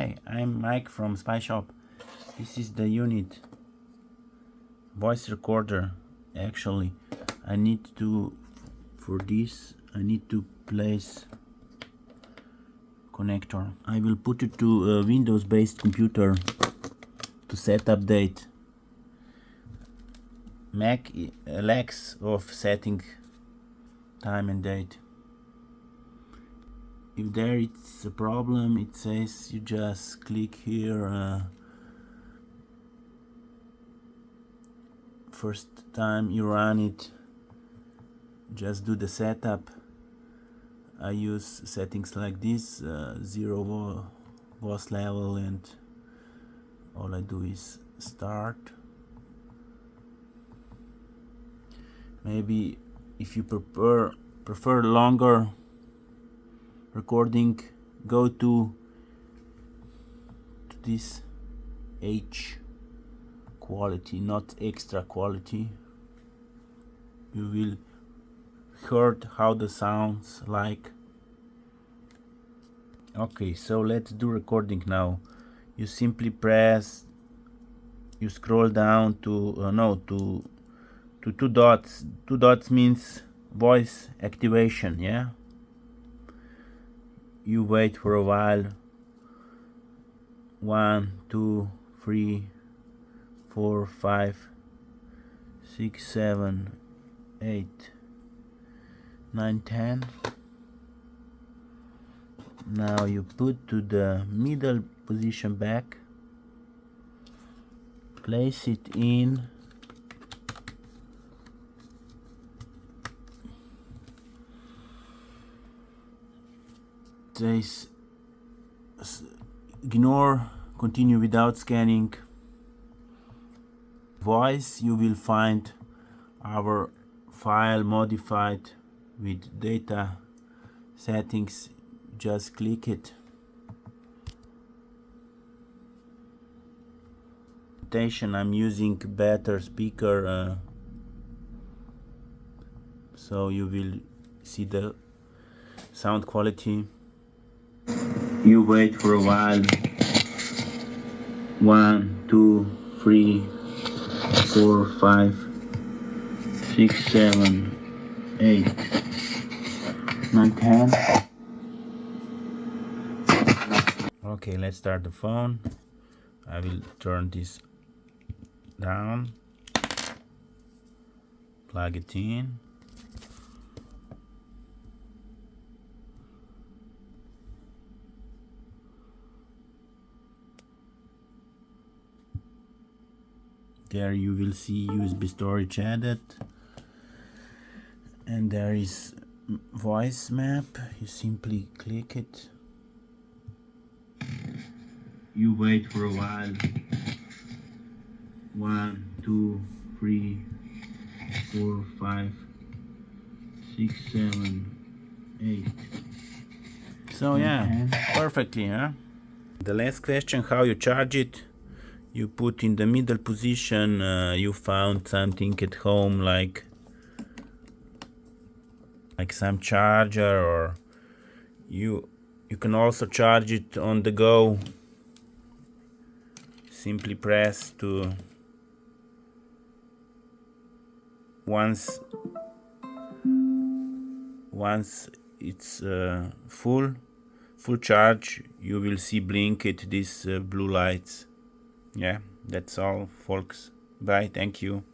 Hi, I'm Mike from SpyShop. This is the unit voice recorder. Actually, for this I need to place connector. I will put it to a Windows based computer to set update. Mac lacks of setting time and date. If there is a problem, it says you just click here. First time you run it, just do the setup. I use settings like this, 0 voice level, and all I do is start. Maybe if you prefer longer recording, go to this H quality, not extra quality. You will heard how the sounds like. Okay, so let's do recording now. You simply you scroll down to two dots. Two dots means voice activation. Yeah, you wait for a while. 1 2 3 4 5 6 7 8 9 10. Now you put to the middle position back, place it in this, ignore, continue without scanning. Voice, you will find our file modified with data settings. Just click it. I'm using better speaker, so you will see the sound quality. You wait for a while. 1 2 3 4 5 6 7 8 9 10. Okay, let's start the phone. I will turn this down, plug it in. There you will see USB storage added, and there is voice map. You simply click it. You wait for a while. 1 2 3 4 5 6 7 8. So yeah, perfectly, huh? The last question, how you charge it. You put in the middle position. You found something at home like some charger, or you can also charge it on the go. Simply press to once it's full charge, you will see blink it these blue lights. Yeah, that's all, folks. Bye, thank you.